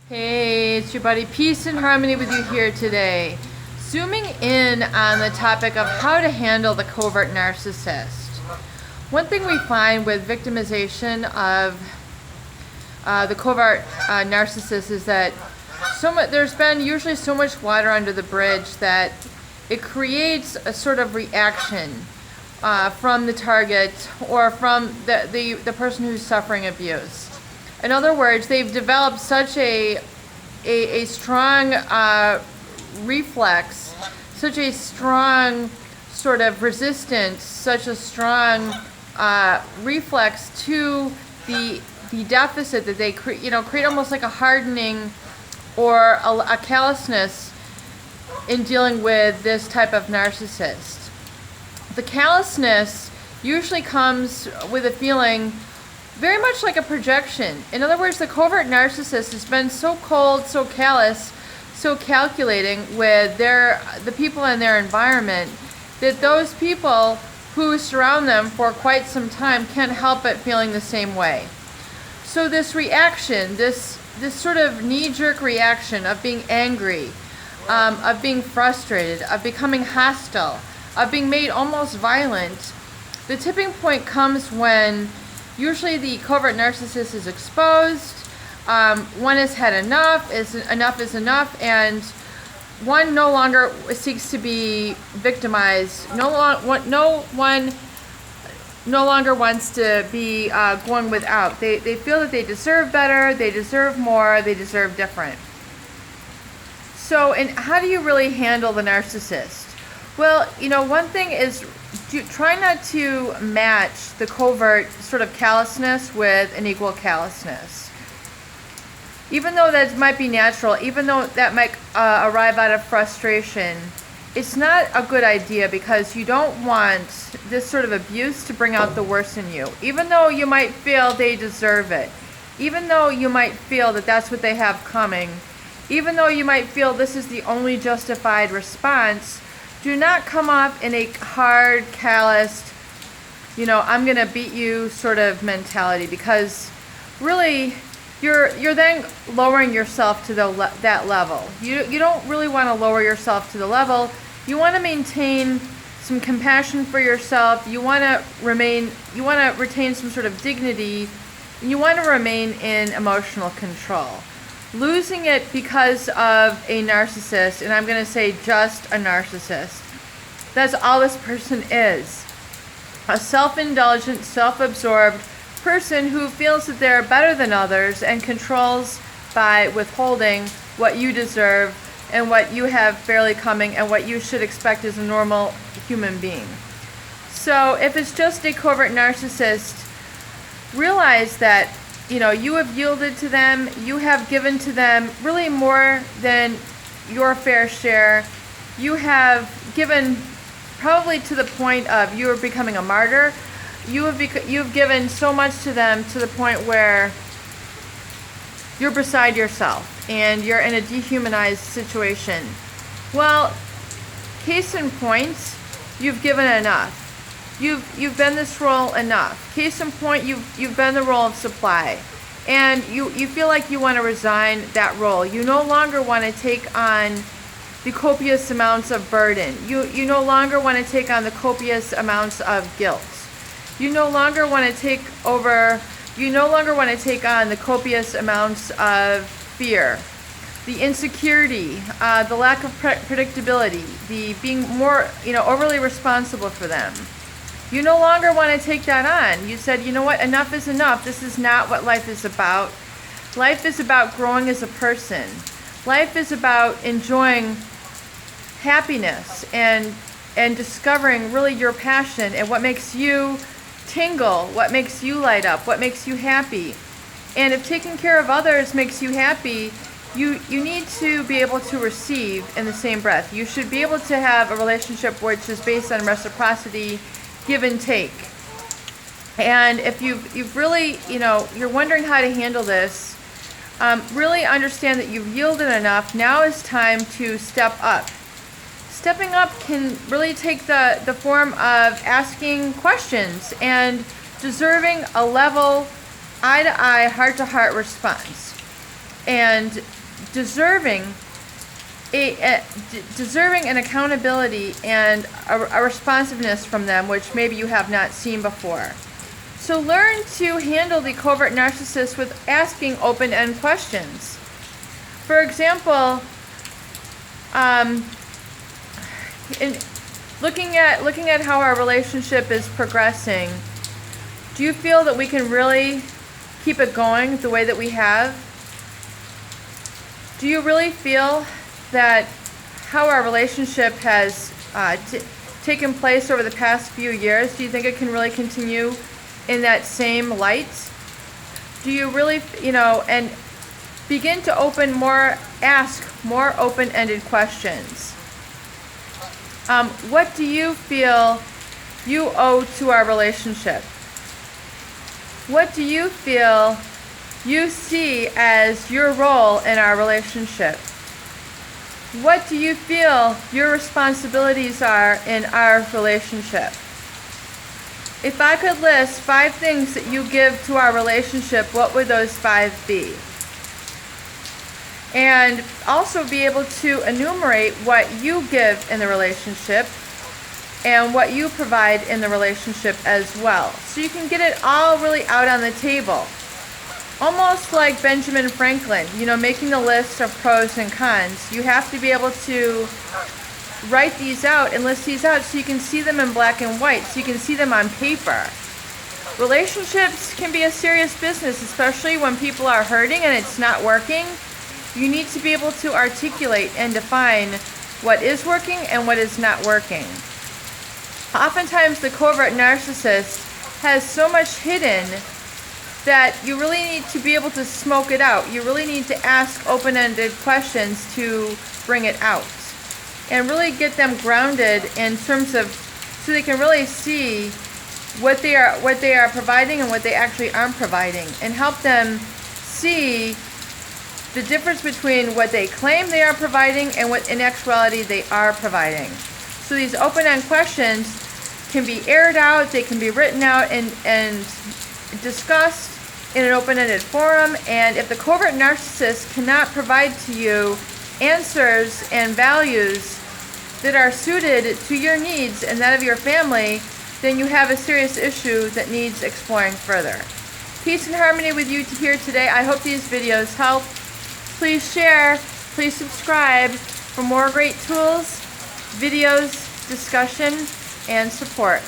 Hey, it's your buddy Peace and Harmony with you here today. Zooming in on the topic of how to handle the covert narcissist. One thing we find with victimization of the covert narcissist is that there's been usually so much water under the bridge that it creates a sort of reaction from the target or from the person who's suffering abuse. In other words, they've developed such a strong reflex, such a strong sort of resistance, such a strong reflex to the deficit that they create almost like a hardening or a callousness in dealing with this type of narcissist. The callousness usually comes with a feeling very much like a projection. In other words, the covert narcissist has been so cold, so callous, so calculating with the people in their environment that those people who surround them for quite some time can't help but feeling the same way. So this reaction, this sort of knee-jerk reaction of being angry, of being frustrated, of becoming hostile, of being made almost violent, the tipping point comes when usually the covert narcissist is exposed, one has had enough is enough, and one no longer seeks to be victimized. One no longer wants to be going without. They feel that they deserve better, they deserve more, they deserve different. So, and how do you really handle the narcissist? Well, one thing is try not to match the covert sort of callousness with an equal callousness. Even though that might be natural, even though that might arrive out of frustration, it's not a good idea because you don't want this sort of abuse to bring out the worst in you. Even though you might feel they deserve it, even though you might feel that that's what they have coming, even though you might feel this is the only justified response, do not come off in a hard, calloused, I'm going to beat you sort of mentality, because really you're then lowering yourself to that level. You don't really want to lower yourself to the level. You want to maintain some compassion for yourself. You want to retain some sort of dignity. You want to remain in emotional control. Losing it because of a narcissist, and I'm going to say just a narcissist, that's all this person is. A self-indulgent, self-absorbed person who feels that they're better than others and controls by withholding what you deserve and what you have fairly coming and what you should expect as a normal human being. So if it's just a covert narcissist, realize that you have yielded to them, you have given to them really more than your fair share. You have given probably to the point of you are becoming a martyr. You've given so much to them to the point where you're beside yourself and you're in a dehumanized situation. Well, case in point, you've given enough. You've been this role enough. Case in point, you've been the role of supply, and you feel like you want to resign that role. You no longer want to take on the copious amounts of burden. You no longer want to take on the copious amounts of guilt. You no longer want to take on the copious amounts of fear, the insecurity, the lack of predictability, the being more overly responsible for them. You no longer want to take that on. You said, enough is enough. This is not what life is about. Life is about growing as a person. Life is about enjoying happiness and discovering really your passion and what makes you tingle, what makes you light up, what makes you happy. And if taking care of others makes you happy, you need to be able to receive in the same breath. You should be able to have a relationship which is based on reciprocity, give and take. And if you've really, you're wondering how to handle this, really understand that you've yielded enough. Now is time to step up. Stepping up can really take the form of asking questions and deserving a level eye-to-eye, heart-to-heart response. And deserving deserving an accountability and a responsiveness from them, which maybe you have not seen before. So learn to handle the covert narcissist with asking open-end questions. For example, in looking at how our relationship is progressing, do you feel that we can really keep it going the way that we have? Do you really feel that how our relationship has taken place over the past few years, do you think it can really continue in that same light? Do you really, and begin to ask more open-ended questions. What do you feel you owe to our relationship? What do you feel you see as your role in our relationship? What do you feel your responsibilities are in our relationship? If I could list 5 things that you give to our relationship, what would those 5 be? And also be able to enumerate what you give in the relationship and what you provide in the relationship as well. So you can get it all really out on the table. Almost like Benjamin Franklin, making the list of pros and cons. You have to be able to write these out and list these out so you can see them in black and white, so you can see them on paper. Relationships can be a serious business, especially when people are hurting and it's not working. You need to be able to articulate and define what is working and what is not working. Oftentimes the covert narcissist has so much hidden that you really need to be able to smoke it out. You really need to ask open-ended questions to bring it out and really get them grounded in terms of, so they can really see what they are providing and what they actually aren't providing, and help them see the difference between what they claim they are providing and what in actuality they are providing. So these open-end questions can be aired out, they can be written out and discussed in an open-ended forum. And if the covert narcissist cannot provide to you answers and values that are suited to your needs and that of your family, then you have a serious issue that needs exploring further. Peace and harmony with you here today. I hope these videos help. Please share, please subscribe for more great tools, videos, discussion, and support.